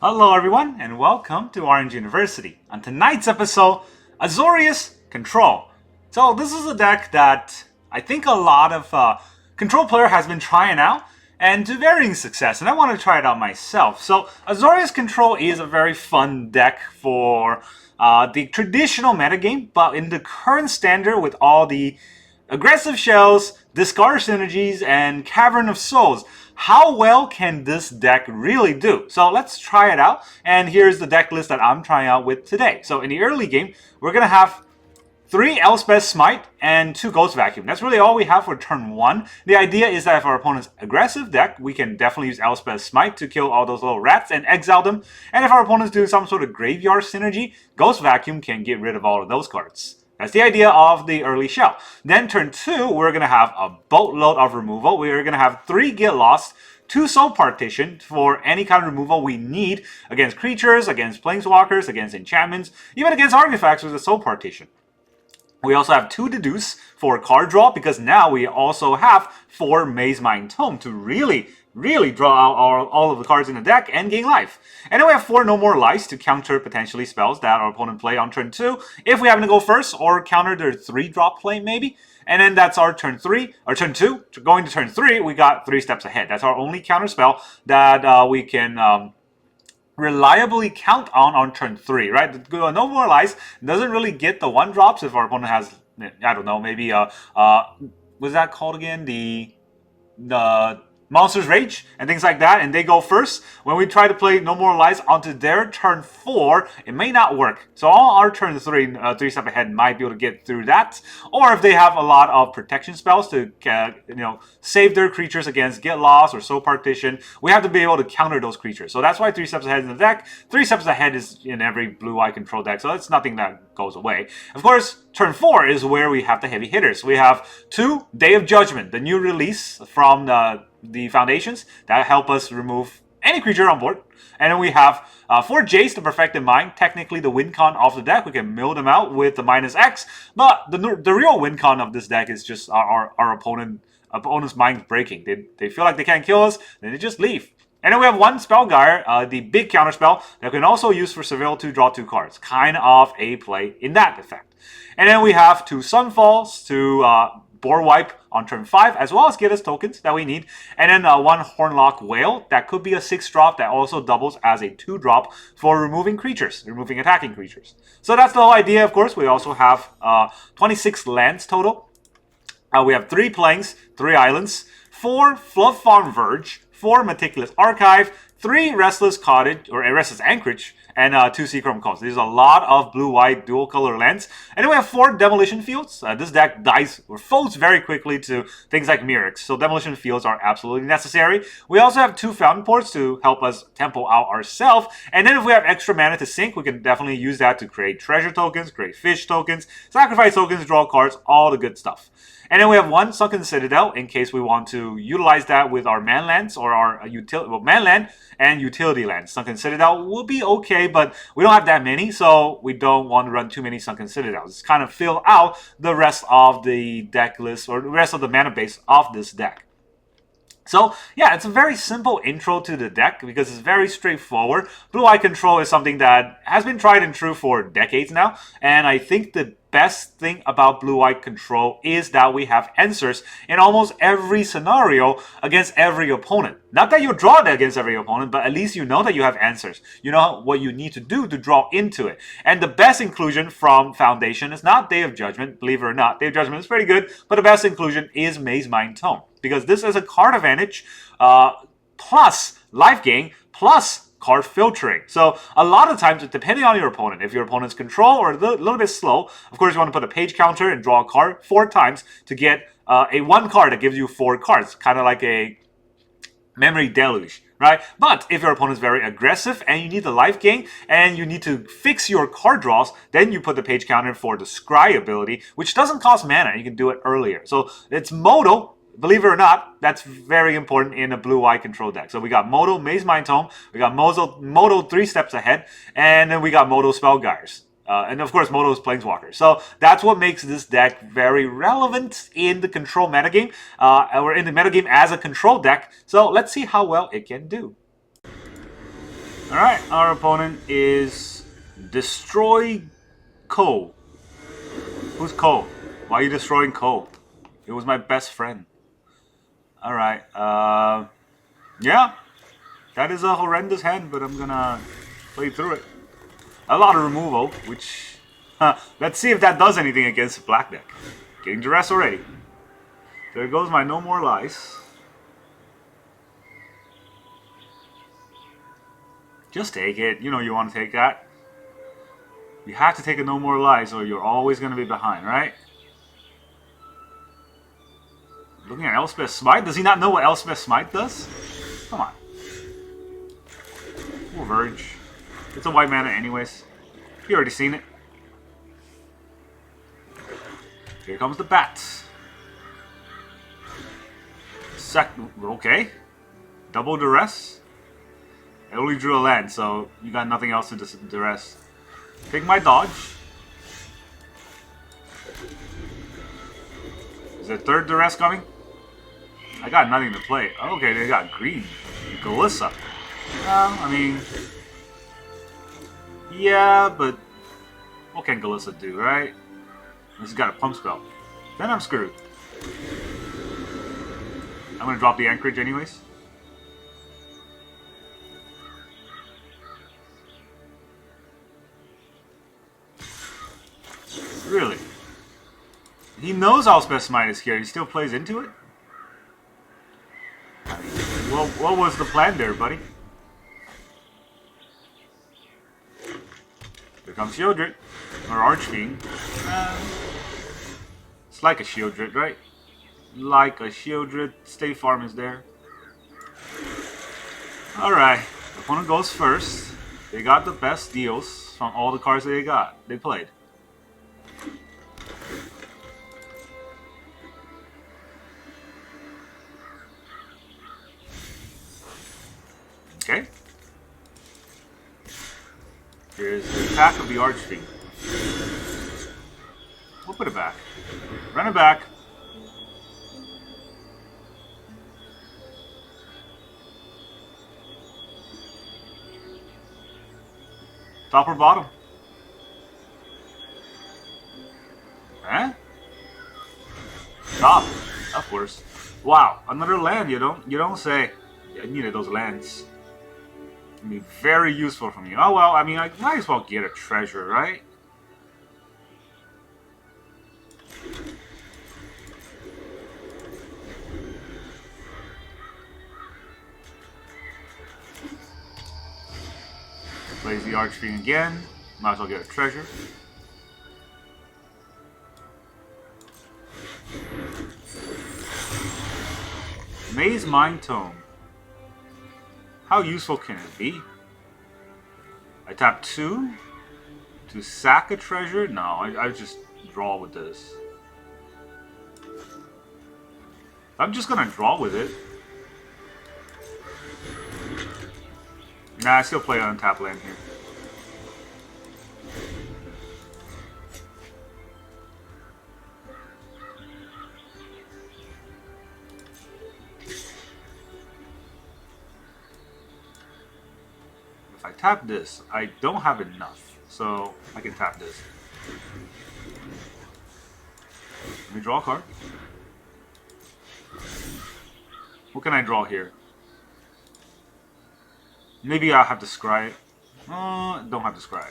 Hello everyone, and welcome to Orange University. On tonight's episode, Azorius Control. So this is a deck that I think a lot of Control player has been trying out, and to varying success, and I want to try it out myself. So Azorius Control is a very fun deck for the traditional metagame, but in the current standard with all the aggressive shells, discard synergies, and Cavern of Souls, how well can this deck really do? So let's try it out, and here's the deck list that I'm trying out with today. So in the early game, we're going to have 3 Elspeth Smite and 2 Ghost Vacuum. That's really all we have for turn 1. The idea is that if our opponent's aggressive deck, we can definitely use Elspeth Smite to kill all those little rats and exile them. And if our opponent's doing some sort of graveyard synergy, Ghost Vacuum can get rid of all of those cards. That's the idea of the early shell. Then turn 2, we're going to have a boatload of removal. We're going to have 3 Get Lost, 2 Soul Partition for any kind of removal we need against creatures, against planeswalkers, against enchantments, even against artifacts with a Soul Partition. We also have 2 Deduce for card draw, because now we also have 4 Mazemind Tome to really draw out all of the cards in the deck and gain life. And then we have 4 No More Lies to counter potentially spells that our opponent play on turn 2, if we happen to go first, or counter their 3-drop play maybe. And then that's our turn 3, or turn 2. Going to turn 3, we got 3 steps ahead. That's our only counter spell that we can reliably count on turn 3, right? The No More Lies doesn't really get the 1-drops if our opponent has, I don't know, maybe what's that called again? The Monster's Rage and things like that, and they go first. When we try to play No More Lies onto their turn 4, it may not work. So all our turn 3, 3 step ahead might be able to get through that. Or if they have a lot of protection spells to save their creatures against Get Lost or Soul Partition, we have to be able to counter those creatures. So that's why 3 steps ahead in the deck. 3 steps ahead is in every blue-eye control deck, so that's nothing that goes away. Of course, turn 4 is where we have the heavy hitters. We have 2 Day of Judgment, the new release from the foundations that help us remove any creature on board. And then we have 4 Jace, the Perfected Mind, technically the win con of the deck. We can mill them out with the -X, but the real win con of this deck is just our opponent's mind breaking. They feel like they can't kill us, then they just leave. And then we have 1 Spellgyre, the big counter spell that we can also use for Seville to draw 2 cards. Kind of a play in that effect. And then we have 2 Sunfalls to board wipe on turn 5, as well as get us tokens that we need. And then 1 Horned Loch-Whale, that could be a 6-drop that also doubles as a 2-drop for removing creatures, removing attacking creatures. So that's the whole idea, of course. We also have 26 lands total. We have 3 plains, 3 islands, 4 Flood Farm Verge, 4 Meticulous Archive, 3 Restless Anchorage, and 2 Seachrome Coast. There's a lot of blue-white dual-color lands. And then we have 4 Demolition Fields. This deck dies or folds very quickly to things like Mirrors, so Demolition Fields are absolutely necessary. We also have 2 Fountainports to help us tempo out ourselves. And then if we have extra mana to sink, we can definitely use that to create treasure tokens, create fish tokens, sacrifice tokens, draw cards, all the good stuff. And then we have 1 Sunken Citadel in case we want to utilize that with our manlands or our manland and utility lands. Sunken Citadel will be okay, but we don't have that many, so we don't want to run too many Sunken Citadels. It's kind of fill out the rest of the deck list or the rest of the mana base of this deck. So, yeah, it's a very simple intro to the deck because it's very straightforward. Blue-Eye Control is something that has been tried and true for decades now, and I think the best thing about Blue-Eye Control is that we have answers in almost every scenario against every opponent. Not that you draw it against every opponent, but at least you know that you have answers. You know what you need to do to draw into it. And the best inclusion from Foundation is not Day of Judgment, believe it or not. Day of Judgment is pretty good, but the best inclusion is Mazemind Tome, because this is a card advantage plus life gain plus card filtering. So a lot of times, depending on your opponent, if your opponent's control or a little bit slow, of course you want to put a page counter and draw a card 4 times to get a 1 card that gives you 4 cards, kind of like a memory deluge, right? But if your opponent is very aggressive and you need the life gain and you need to fix your card draws, then you put the page counter for the Scry ability, which doesn't cost mana. You can do it earlier. So it's Moto. Believe it or not, that's very important in a blue-eye control deck. So we got Moto Mazemind Tome, we got Moto 3 steps ahead, and then we got Moto Spellgyres. And of course, Moto's Planeswalker. So that's what makes this deck very relevant in the control metagame, or in the metagame as a control deck. So let's see how well it can do. Alright, our opponent is Destroy Cole. Who's Cole? Why are you destroying Cole? It was my best friend. Alright, yeah. That is a horrendous hand, but I'm gonna play through it. A lot of removal, which... let's see if that does anything against the black deck. Getting duress already. There goes my No More Lies. Just take it. You know you want to take that. You have to take a No More Lies or you're always going to be behind, right? Looking at Elspeth Smite. Does he not know what Elspeth Smite does? Come on. We'll Verge. It's a white mana anyways. You already seen it. Here comes the bats. Okay. Double duress. I only drew a land, so you got nothing else to duress. Take my dodge. Is there third duress coming? I got nothing to play. Okay, they got green. Galissa. I mean... yeah, but... what can Galissa do, right? He's got a pump spell. Then I'm screwed. I'm gonna drop the Anchorage anyways. Really? He knows Elspeth Smite is here. He still plays into it? Well, what was the plan there, buddy? Here comes Shieldred. Or Archfiend. It's like a Shieldred, right? Like a Shieldred. Stay Farm is there. Alright. Opponent goes first. They got the best deals from all the cards they played. Okay. Here's the attack of the Archfiend. We'll put it back. Run it back. Top or bottom? Eh? Top, of course. Wow, another land. You don't say. I needed those lands. It'd be very useful for me. Oh well, I mean, I might as well get a treasure, right? Plays the Archfiend again. Might as well get a treasure. Mazemind Tome. How useful can it be? I tap 2 to sack a treasure? No, I just draw with this. I'm just gonna draw with it. Nah, I still play on tap land here. If I tap this, I don't have enough, so I can tap this. Let me draw a card. What can I draw here? Maybe I'll have to scry. Don't have to scry.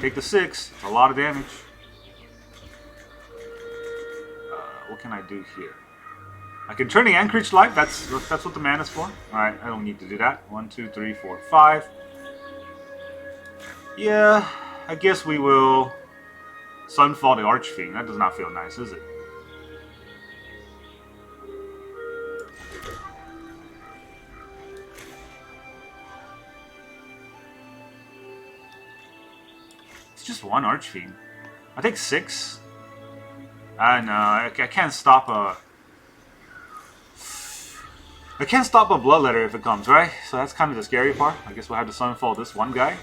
Take the 6. It's a lot of damage. What can I do here? I can turn the Anchorage light. That's what the mana's for. Alright, I don't need to do that. 1, 2, 3, 4, 5. Yeah, I guess we will Sunfall the Archfiend. That does not feel nice, is it? Just one Archfiend. I take 6. And I can't stop a... I can't stop a Bloodletter if it comes, right? So that's kind of the scary part. I guess we'll have to Sunfall this one guy.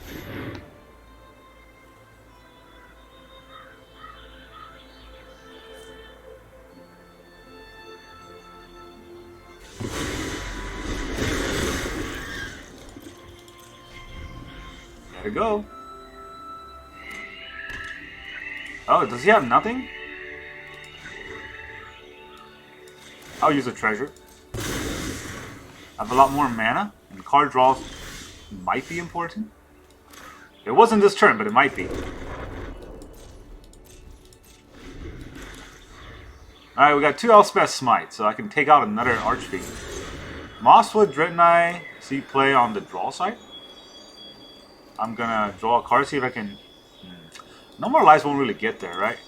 There you go. Oh, does he have nothing? I'll use a treasure. I have a lot more mana, and card draws might be important. It wasn't this turn, but it might be. Alright, we got 2 Elspeth Smite, so I can take out another Archfiend. Mosswood Dreadnought, see play on the draw side. I'm gonna draw a card, see if I can... No more lives won't really get there, right?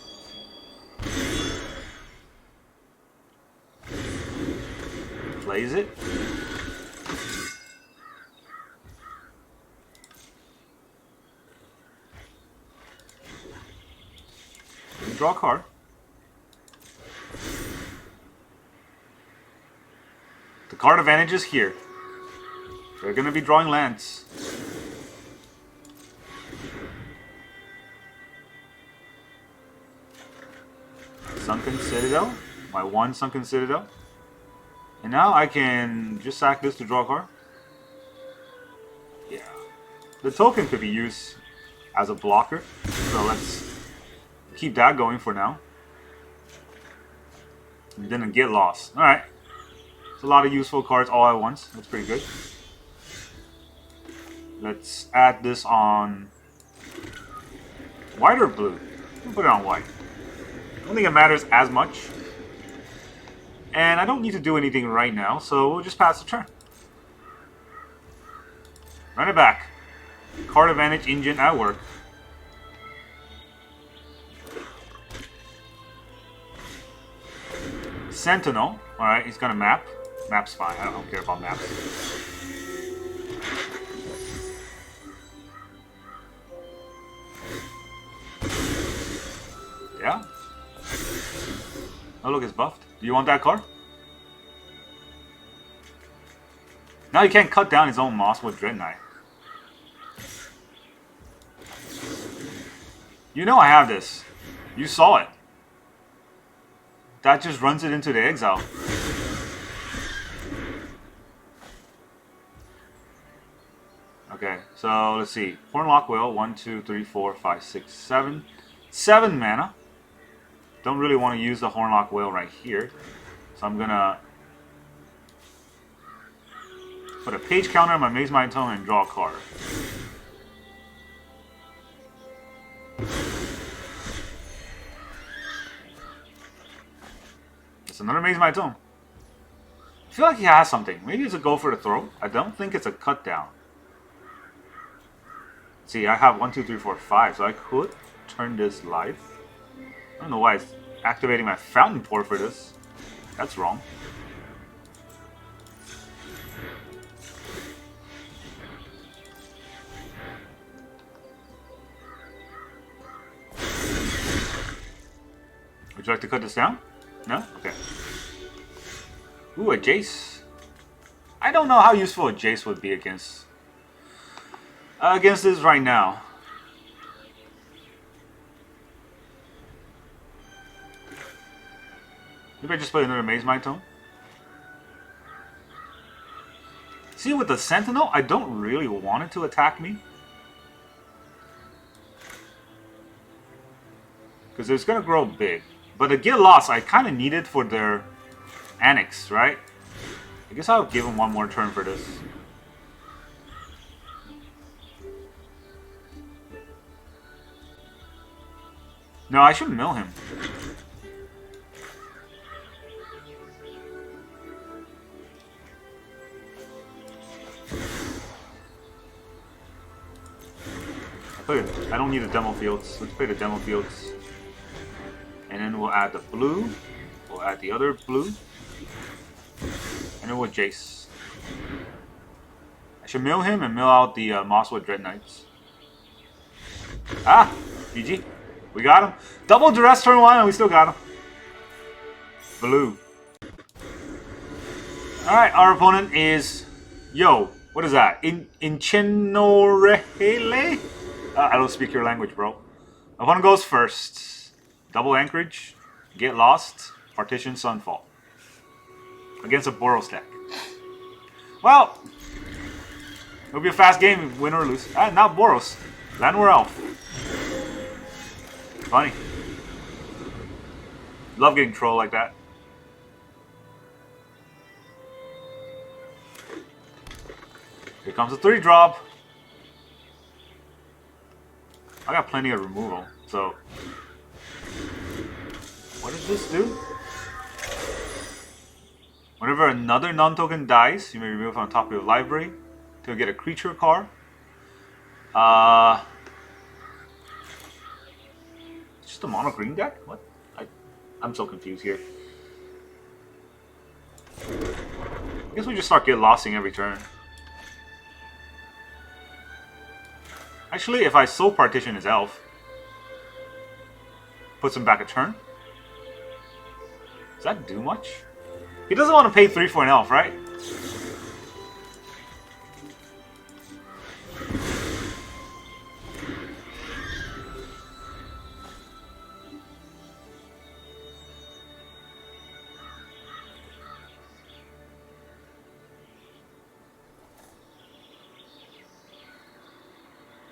Plays it. Draw a card. The card advantage is here. They're going to be drawing lands. Sunken Citadel. My 1 Sunken Citadel. And now I can just sack this to draw a card. Yeah. The token could be used as a blocker. So let's keep that going for now. And then get lost. Alright. It's a lot of useful cards all at once. That's pretty good. Let's add this on white or blue? We'll put it on white. I don't think it matters as much. And I don't need to do anything right now, so we'll just pass the turn. Run it back. Card advantage engine at work. Sentinel. Alright, he's gonna map. Map's fine. I don't care about maps. Yeah. Oh, look, it's buffed. Do you want that card? Now he can't cut down his own Mosswood Dreadnought. You know I have this. You saw it. That just runs it into the exile. Okay, so let's see. Horned Loch-Whale, 1, 2, 3, 4, 5, 6, 7. 7 mana. Don't really want to use the Horned Loch-Whale right here. So I'm gonna put a page counter on my Mazemind Tome and draw a card. It's another Mazemind Tome. I feel like he has something. Maybe it's a go for the throw. I don't think it's a cut down. See, I have 1, 2, 3, 4, 5, so I could turn this live. I don't know why it's activating my Fountainport for this. That's wrong. Would you like to cut this down? No? Okay. Ooh, a Jace. I don't know how useful a Jace would be against this right now. Maybe I just play another Mazemind Tome. See, with the Sentinel, I don't really want it to attack me. Because it's going to grow big. But the Get Lost, I kind of need it for their Annex, right? I guess I'll give him one more turn for this. No, I should mill him. I don't need the demo fields. Let's play the demo fields. And then we'll add the blue. We'll add the other blue. And then we'll Jace. I should mill him and mill out the Mosswood Dreadnoughts. Ah! GG. We got him. Double duress turn 1 and we still got him. Blue. Alright, our opponent is... Yo, what is that? Inchenorehele? I don't speak your language, bro. Opponent goes first. Double Anchorage, Get Lost, Partition, Sunfall. Against a Boros deck. Well, It'll be a fast game, win or lose. Ah, now Boros. Llanowar Elf. Funny. Love getting troll like that. Here comes a 3-drop. I got plenty of removal, so... What does this do? Whenever another non-token dies, you may remove it from the top of your library to get a creature card. It's just a mono green deck? What? I'm so confused here. I guess we just start get losing every turn. Actually, if I Soul Partition his elf, puts him back a turn. Does that do much? He doesn't want to pay 3 for an elf, right?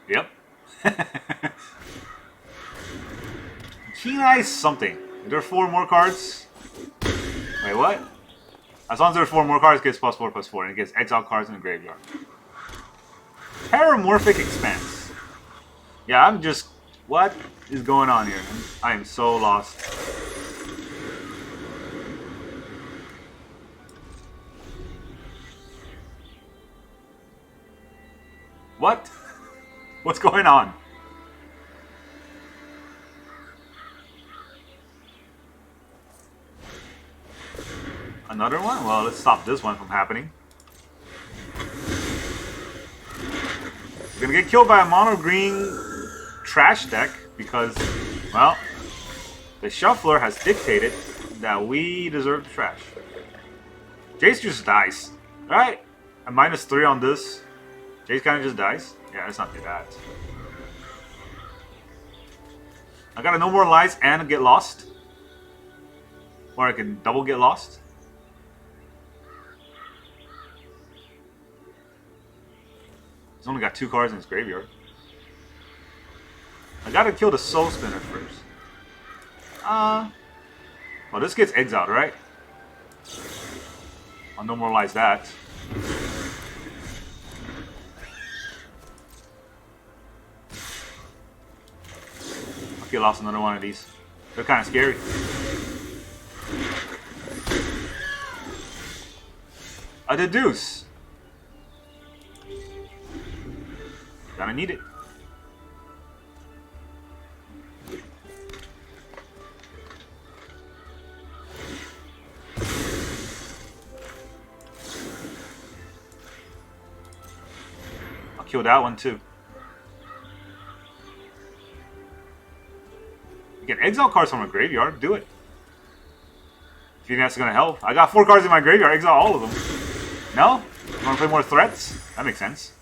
Yep. Keen Eye something. There are 4 more cards. Wait, what? As long as there are 4 more cards, it gets +4/+4, and it gets exile cards in the graveyard. Paramorphic Expanse. Yeah, I'm just... What is going on here? I am so lost. What? What's going on? Another one? Well, let's stop this one from happening. We're gonna get killed by a mono green trash deck because, well, the shuffler has dictated that we deserve the trash. Jace just dies. Alright, a -3 on this. Jace kind of just dies. Yeah, let's not do that. I gotta no more lives and get lost. Or I can double get lost. He's only got 2 cards in his graveyard. I gotta kill the Soul Spinner first. Well, this gets exiled, right? I'll no more lives that. Okay, lost another one of these. They're kind of scary. A Deduce. Gonna need it. I'll kill that one too. You can exile cards from a graveyard. Do it. If you think that's gonna help. I got 4 cards in my graveyard. Exile all of them. No? You wanna play more threats? That makes sense.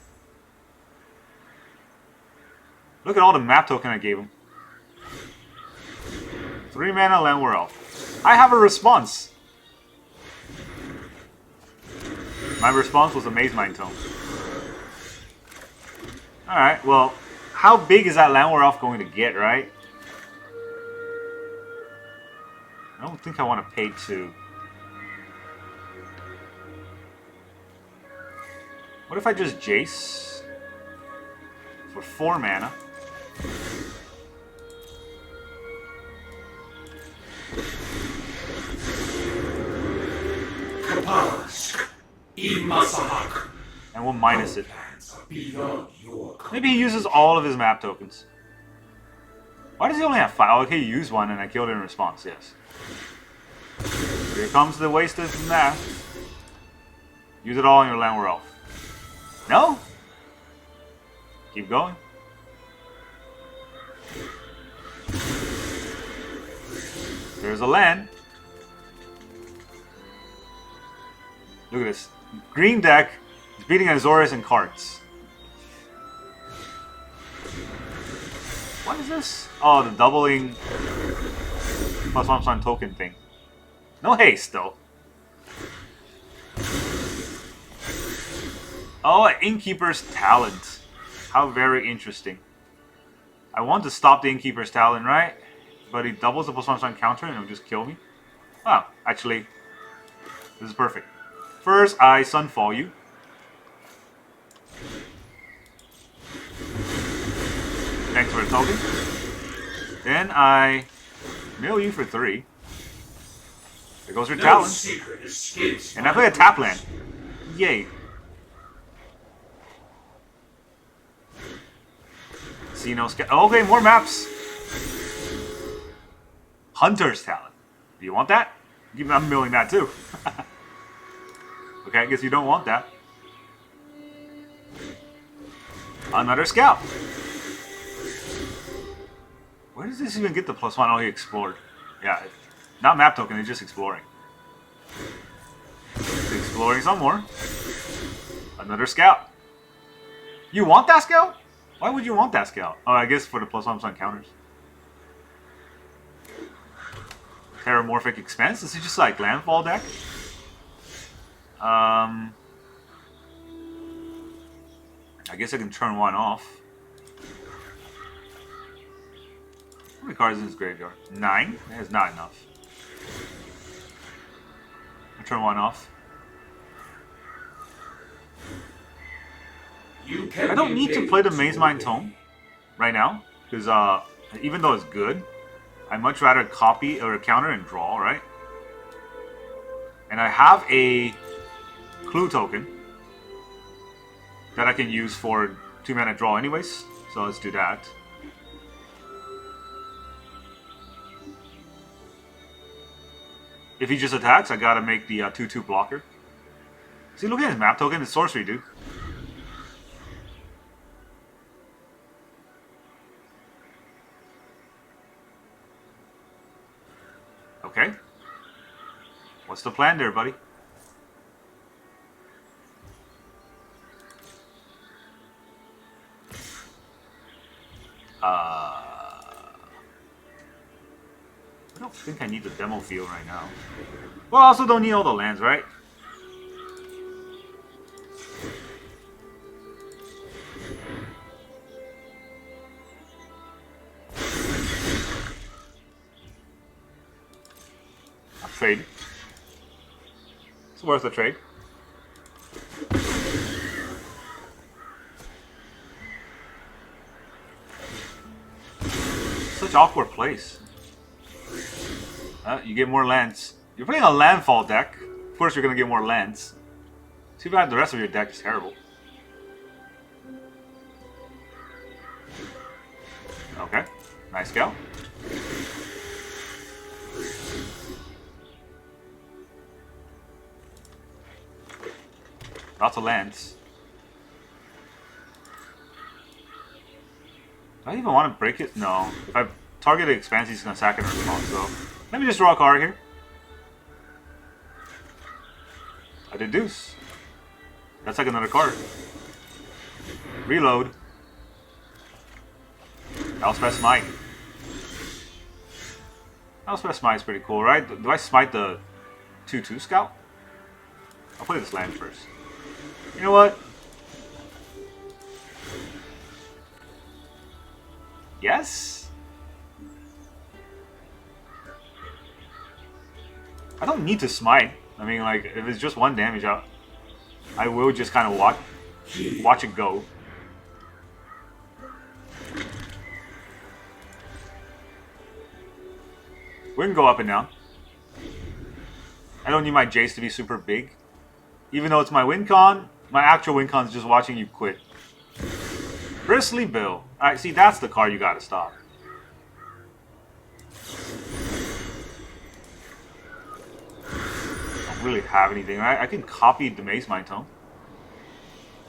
Look at all the map token I gave him. 3 mana Llanowar Elf. I have a response. My response was a Mazemind Tome. Alright, well, how big is that Llanowar Elf going to get, right? I don't think I want to pay 2. What if I just Jace for 4 mana? And we'll minus it. Maybe he uses all of his map tokens. Why does he only have 5? Okay, he used 1 and I killed it in response, yes. Here comes the wasted math. Use it all on your Llanowar Elf. No? Keep going. There's a land. Look at this. Green deck is beating Azorius in cards. What is this? Oh, the doubling +1 token thing. No haste, though. Oh, an Innkeeper's Talent. How very interesting. I want to stop the Innkeeper's Talent, right? But he doubles the +1/+1 counter and it'll just kill me. Oh, actually, this is perfect. First, I Sunfall you. Thanks for the token. Then I mill you for 3. There goes your talent. And I play a tap land. Yay. See no scat. Okay, more maps. Hunter's Talent. Do you want that? I'm milling that too. Okay, I guess you don't want that. Another scout. Where does this even get the +1? Oh, he explored. Yeah, not map token, it's just exploring. It's exploring some more. Another scout. You want that scout? Why would you want that scout? Oh, I guess for the +1/+1 counters. Terramorphic Expanse? Is it just like landfall deck? I guess I can turn 1 off. How many cards in his graveyard? 9? That's not enough. I'll turn 1 off. I don't need to play the Mazemind Tome right now, because even though it's good, I'd much rather copy or counter and draw, right? And I have a clue token that I can use for 2-mana draw anyways, so let's do that. If he just attacks, I gotta make the 2/2 blocker. See, look at his map token, it's sorcery, dude. Okay. What's the plan there, buddy? I don't think I need the demo field right now. Well, I also don't need all the lands, right? I'll trade. It's worth a trade. Such awkward place. You get more lands. You're playing a landfall deck. Of course you're going to get more lands. Too bad the rest of your deck is terrible. Okay. Nice go. Lots of lands. Do I even want to break it? No. If I target the Expanse, he's going to sack it in response, so... Let me just draw a card here. I Deduce. That's like another card. Reload. Elspeth Smite. Elspeth Smite is pretty cool, right? Do I smite the 2/2 scout? I'll play this land first. You know what? Yes? I don't need to smite. I mean, like, if it's just 1 damage out, I will just kind of watch it go. We can go up and down. I don't need my Jace to be super big. Even though it's my win con, my actual win con is just watching you quit. Bristly Bill. Alright, see, that's the card you gotta stop. Really have anything, right? I can copy the Mazemind Tome.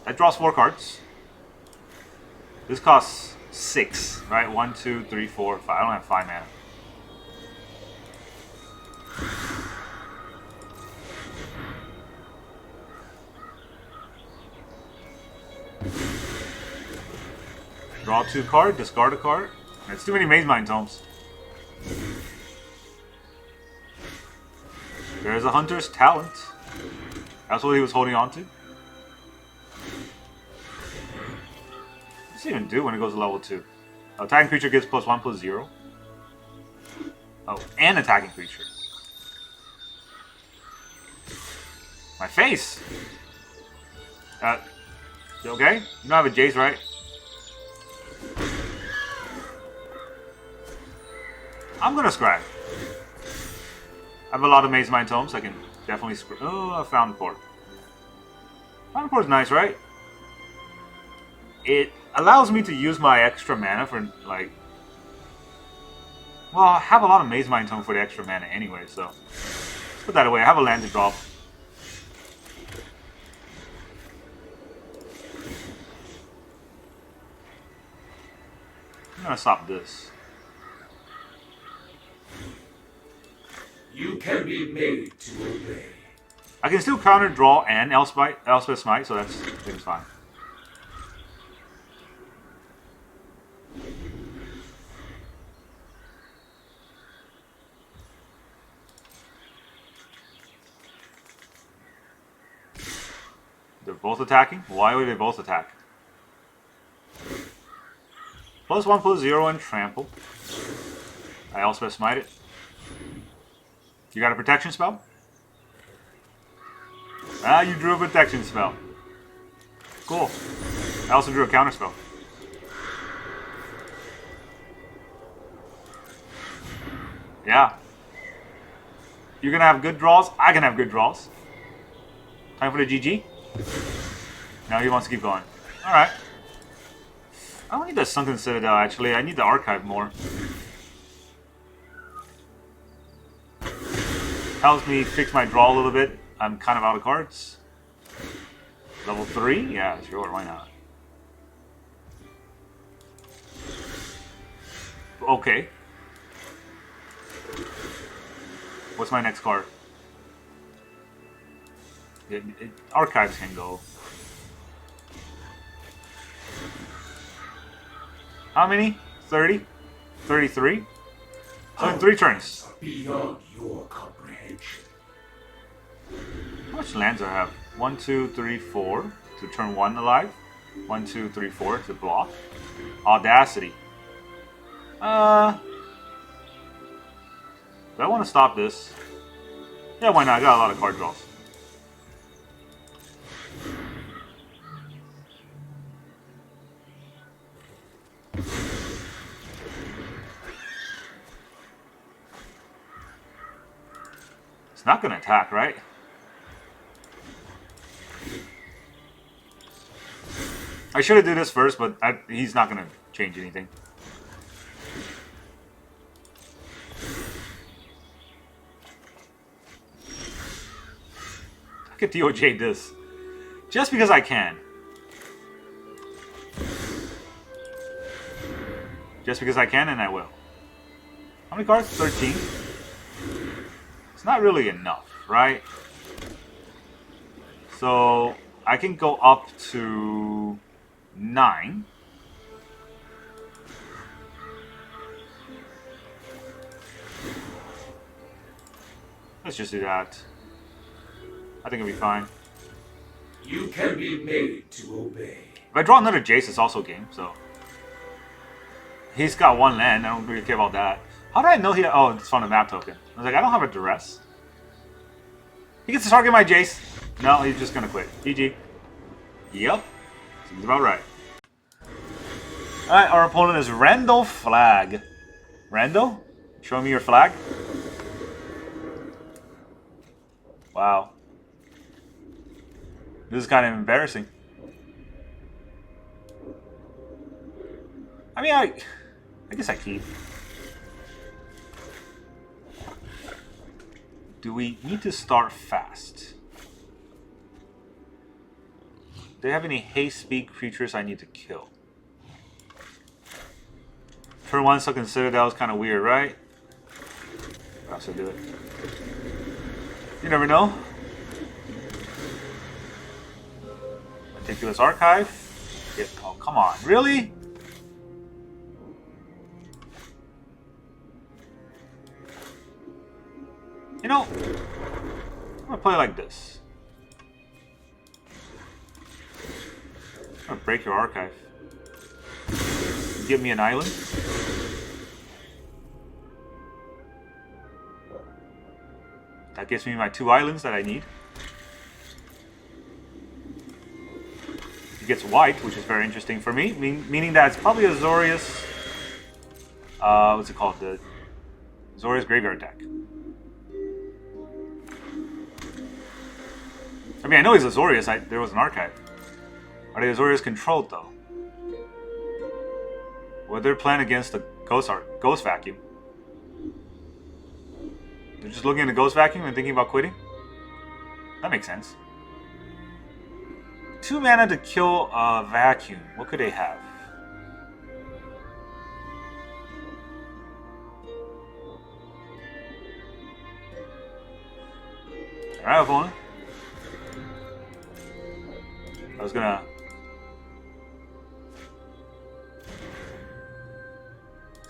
That draws 4 cards. This costs 6, right? 1, 2, 3, 4, 5. I don't have 5 mana. Draw 2 card, discard a card. That's too many Mazemind Tomes. There's a Hunter's Talent. That's what he was holding on to. does it even do when it goes to level 2? Attacking creature gets +1/+0. Oh, and attacking creature. My face! You okay? You don't have a Jace, right? I'm gonna scry. I have a lot of Mazemind Tomes, so I can definitely scry. Oh, a Fountainport. Fountainport's nice, right? It allows me to use my extra mana for, like... Well, I have a lot of Mazemind Tome for the extra mana anyway, so... Let's put that away. I have a land to drop. I'm gonna stop this. You can be made to obey. I can still counter draw and Elspeth Smite, so that's fine. They're both attacking? Why would they both attack? +1/+0 and trample. I Elspeth Smite it. You got a protection spell? Ah, you drew a protection spell. Cool. I also drew a counter spell. Yeah. You're gonna have good draws. I can have good draws. Time for the GG. Now he wants to keep going. Alright. I don't need the Sunken Citadel, actually. I need the archive more. Helps me fix my draw a little bit. I'm kind of out of cards. Level 3? Yeah, sure, why not? Okay. What's my next card? Archives can go. How many? 30? 33? So in 3 turns. Beyond your comprehension. How much lands do I have? 1, 2, 3, 4 to turn 1 alive. 1, 2, 3, 4 to block. Audacity. Do I want to stop this? Yeah, why not? I got a lot of card draws. It's not going to attack, right? I should have done this first, but he's not going to change anything. I could DOJ this. Just because I can. Just because I can, and I will. How many cards? 13. It's not really enough, right? So I can go up to 9. Let's just do that. I think it'll be fine. You can be made to obey. If I draw another Jace, it's also game, so... He's got 1 land, I don't really care about that. How did I know he... Oh, it's from a map token. I was like, I don't have a duress. He gets to target my Jace. No, he's just gonna quit. GG. Yep. Seems about right. Alright, our opponent is Randall Flag. Randall? Show me your flag. Wow. This is kind of embarrassing. I mean, I guess I keep. Do we need to start fast? Do they have any haste speed creatures I need to kill? Turn 1 Sunken Citadel is kind of weird, right? I'll also do it. You never know. Meticulous Archive. Oh, come on. Really? You know, I'm gonna play like this. I'm gonna break your archive. give me an island. That gives me my 2 islands that I need. He gets white, which is very interesting for me, meaning that it's probably Azorius. What's it called? The Azorius Graveyard deck. I mean, I know he's Azorius. There was an archive. Are they Azorius controlled though? What they're playing against the Ghost Vacuum? They're just looking at the Ghost Vacuum and thinking about quitting? That makes sense. 2 mana to kill a Vacuum. What could they have? Alright, opponent. I was gonna...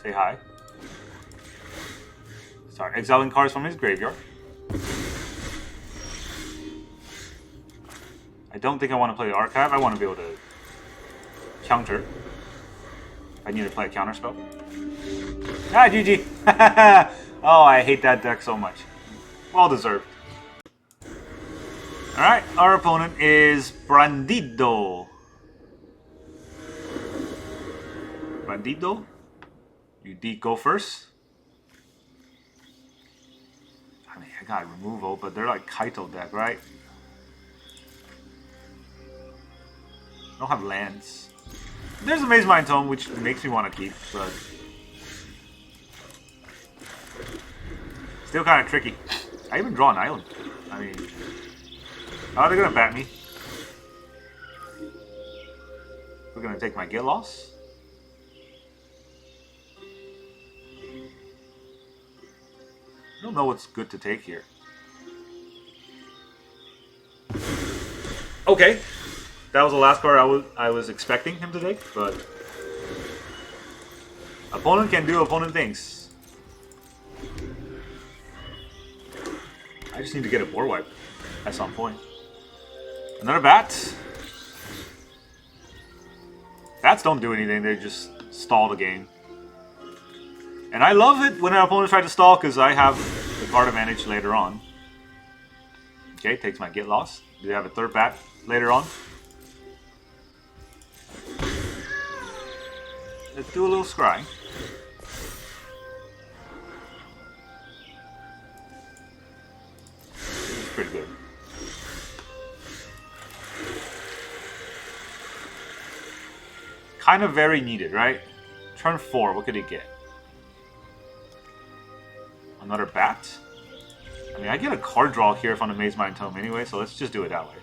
say hi. Start exiling cards from his graveyard. I don't think I want to play the archive. I want to be able to counter. If I need to play a counter spell. Ah, GG! Oh, I hate that deck so much. Well deserved. Alright, our opponent is Brandido. Brandido? You go first. I mean, I got removal, but they're like Kaito deck, right? I don't have lands. There's a Mazemind Tome, which makes me want to keep, but still kind of tricky. I even draw an island. I mean, oh, they're gonna bat me. We're gonna take my get loss. I don't know what's good to take here. Okay, that was the last card I was expecting him to take, but opponent can do opponent things. I just need to get a board wipe at some point. Another bat. Bats don't do anything, they just stall the game. And I love it when an opponent tries to stall because I have the card advantage later on. Okay, takes my get loss. Do they have a third bat later on? Let's do a little scry. This is pretty good. Kind of very needed, right? Turn 4, what could he get? Another bat? I mean, I get a card draw here from the Mazemind Tome anyway, so let's just do it that way.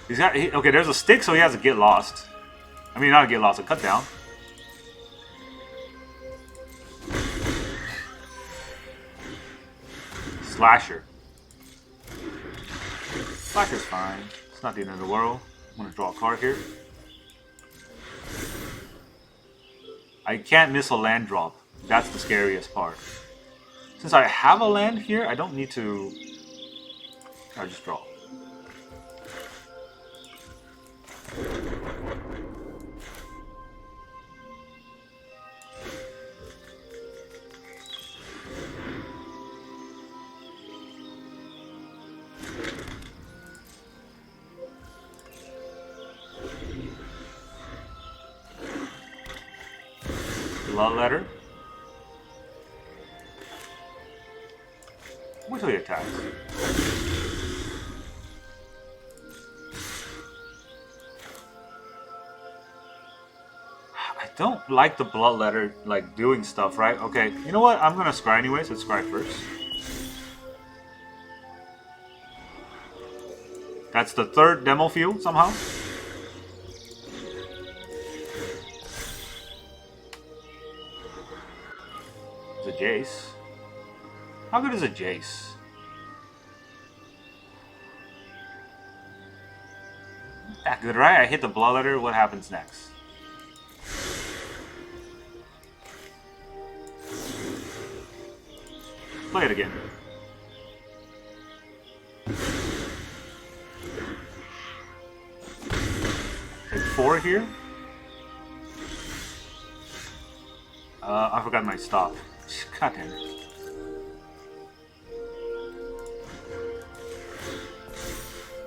He's got... okay, there's a stick, so he has a get lost. I mean, not a get lost, a cut down. Slasher. Slasher's fine. It's not the end of the world. I'm going to draw a card here. I can't miss a land drop. That's the scariest part. Since I have a land here, I don't need to... I'll just draw. Blood letter. Wait till he attacks. I don't like the blood letter, like, doing stuff, right? Okay, you know what? I'm gonna scry anyways. Let's scry first. That's the third demo field, somehow. It's a Jace. How good is a Jace? Not that good, right? I hit the blood letter. What happens next? Play it again. Take 4 here. I forgot my stop. God damn it.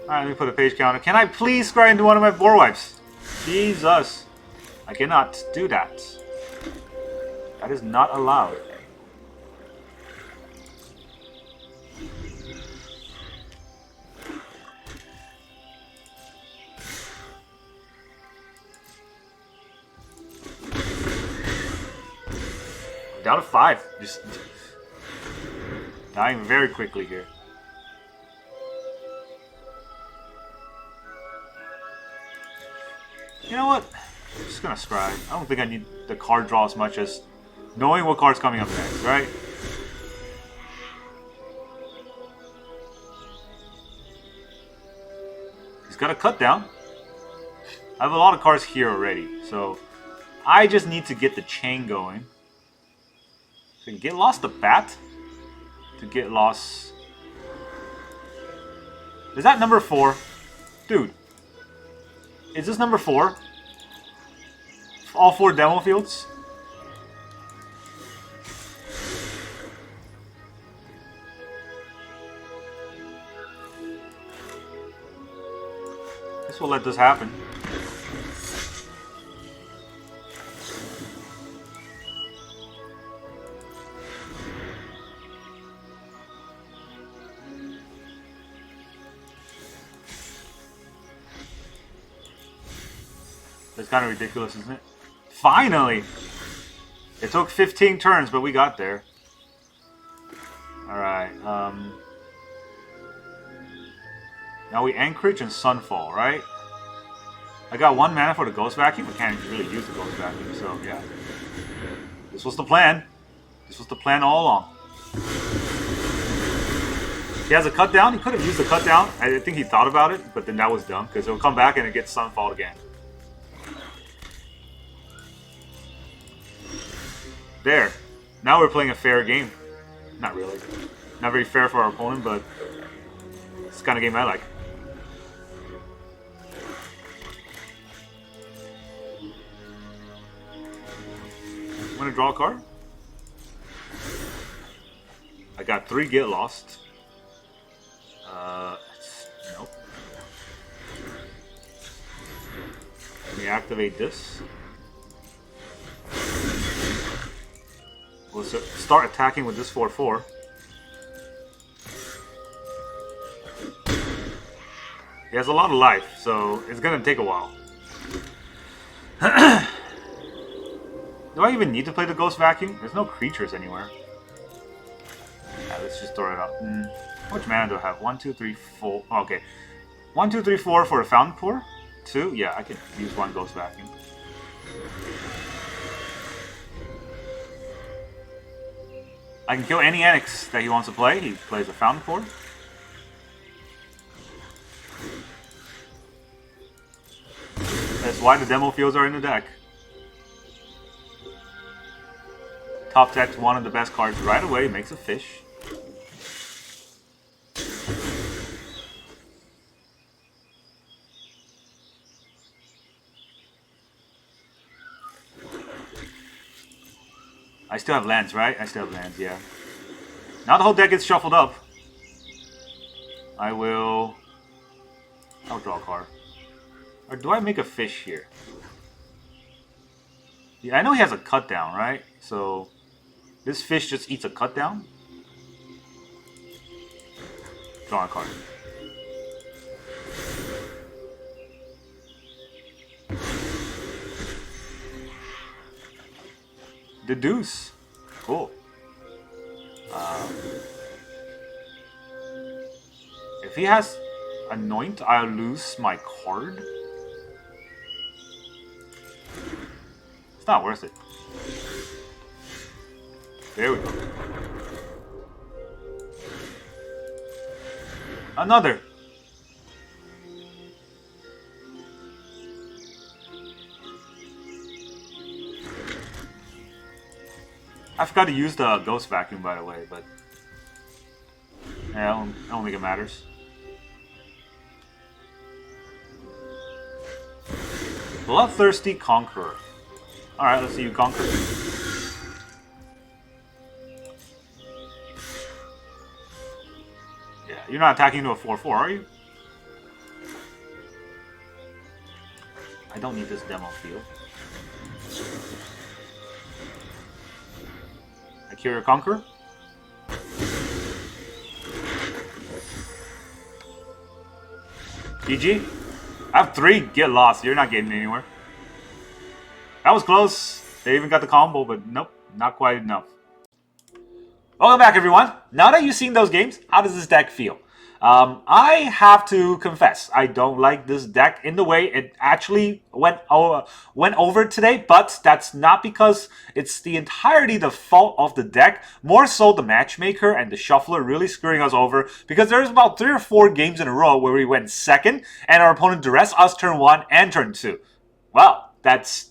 Alright, let me put a page counter. Can I please scry into one of my board wipes? Jesus. I cannot do that. That is not allowed. Down to 5. Just dying very quickly here. You know what? I'm just gonna scry. I don't think I need the card draw as much as knowing what card's coming up next, right? He's got a cut down. I have a lot of cards here already, so I just need to get the chain going. To get lost the bat? To get lost... Is that number 4? Dude. Is this number 4? All 4 demo fields? Guess we'll let this happen. That's kind of ridiculous, isn't it? Finally! It took 15 turns, but we got there. Alright, now we Anchorage and Sunfall, right? I got 1 mana for the Ghost Vacuum. We can't really use the Ghost Vacuum, so yeah. This was the plan. This was the plan all along. He has a cut down. He could have used the cut down. I think he thought about it, but then that was dumb, because it'll come back and it gets Sunfall again. There. Now we're playing a fair game. Not really. Not very fair for our opponent, but it's the kind of game I like. Want to draw a card? I got 3 Get Lost. Nope. Let me activate this. We'll start attacking with this 4/4. He has a lot of life, so it's gonna take a while. Do I even need to play the Ghost Vacuum? There's no creatures anywhere. Yeah, let's just throw it out. How much mana do I have? 1, 2, 3, 4. Oh, okay. 1, 2, 3, 4 for the Fountainport. 2? Yeah, I can use 1 Ghost Vacuum. I can kill any Annex that he wants to play. He plays a Fountainport. That's why the demo fields are in the deck. Top decked one of the best cards right away, makes a fish. I still have lands, right? I still have lands, yeah. Now the whole deck gets shuffled up. I'll draw a card. Or do I make a fish here? Yeah, I know he has a cut down, right? So this fish just eats a cut down. Draw a card. Deduce. Cool. If he has Anoint, I'll lose my card. It's not worth it. There we go. Another. I forgot to use the Ghost Vacuum, by the way, but yeah, I don't think it matters. Bloodthirsty Conqueror. Alright, let's see you conquer. You're not attacking into a 4-4, are you? I don't need this demo field. I cure your Conqueror. GG. I have 3, get lost. You're not getting anywhere. That was close. They even got the combo, but nope, not quite enough. Welcome back, everyone. Now that you've seen those games, how does this deck feel? I have to confess, I don't like this deck in the way it actually went over today, but that's not because it's the entirety the fault of the deck, more so the matchmaker and the shuffler really screwing us over, because there's about 3 or 4 games in a row where we went second and our opponent duress us turn 1 and turn 2. Well, that's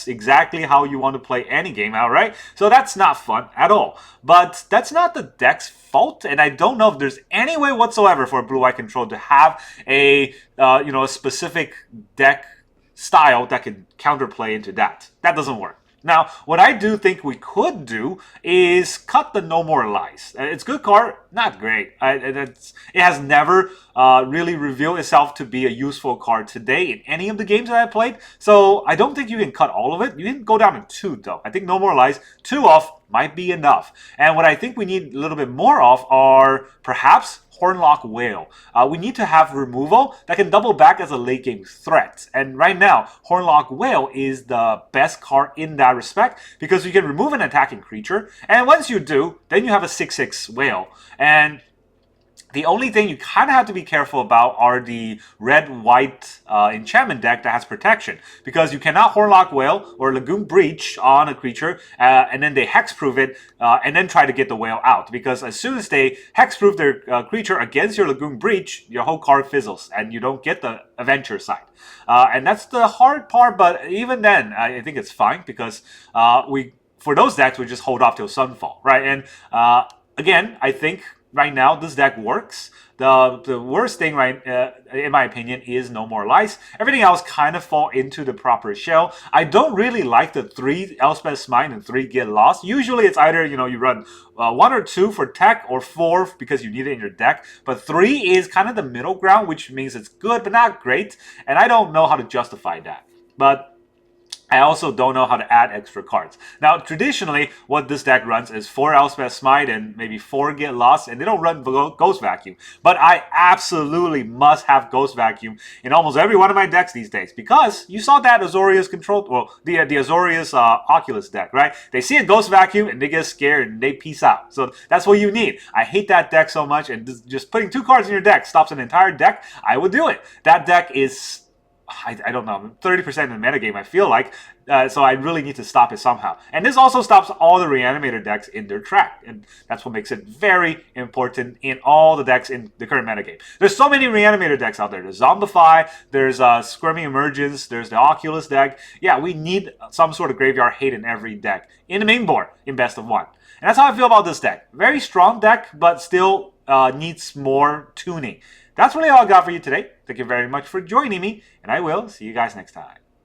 exactly how you want to play any game out, right? So that's not fun at all. But that's not the deck's fault, and I don't know if there's any way whatsoever for Blue-White Control to have a a specific deck style that can counterplay into that. That doesn't work. Now, what I do think we could do is cut the No More Lies. It's a good card, not great. It has never really revealed itself to be a useful card today in any of the games that I played. So I don't think you can cut all of it. You can go down to 2, though. I think No More Lies, 2 off might be enough. And what I think we need a little bit more of are perhaps Horned Loch-Whale. We need to have removal that can double back as a late game threat. And right now, Horned Loch-Whale is the best card in that respect because you can remove an attacking creature. And once you do, then you have a 6/6 whale. And the only thing you kind of have to be careful about are the red-white enchantment deck that has protection. Because you cannot Horned Loch-Whale or Lagoon Breach on a creature, and then they hexproof it, and then try to get the whale out. Because as soon as they hexproof their creature against your Lagoon Breach, your whole card fizzles, and you don't get the adventure side. And that's the hard part, but even then, I think it's fine, because for those decks, we just hold off till Sunfall, right? And again, I think right now this deck works. The worst thing, right, in my opinion, is No More Lies. Everything else kind of fall into the proper shell. I don't really like the 3 Elspeth's Smite and 3 Get Lost. Usually it's either, you run 1 or 2 for tech, or 4 because you need it in your deck. But 3 is kind of the middle ground, which means it's good but not great. And I don't know how to justify that. But I also don't know how to add extra cards. Now, traditionally, what this deck runs is 4 Elspeth's Smite and maybe 4 Get Lost, and they don't run Ghost Vacuum. But I absolutely must have Ghost Vacuum in almost every one of my decks these days, because you saw that Azorius Control, well, the Azorius Oculus deck, right? They see a Ghost Vacuum and they get scared and they peace out. So that's what you need. I hate that deck so much, and just putting 2 cards in your deck stops an entire deck. I would do it. That deck is, I don't know, 30% in the metagame, I feel like. So I really need to stop it somehow. And this also stops all the Reanimator decks in their track. And that's what makes it very important in all the decks in the current metagame. There's so many Reanimator decks out there. There's Zombify, there's Squirming Emergence, there's the Oculus deck. Yeah, we need some sort of Graveyard Hate in every deck. In the main board, in best of 1. And that's how I feel about this deck. Very strong deck, but still needs more tuning. That's really all I got for you today. Thank you very much for joining me, and I will see you guys next time.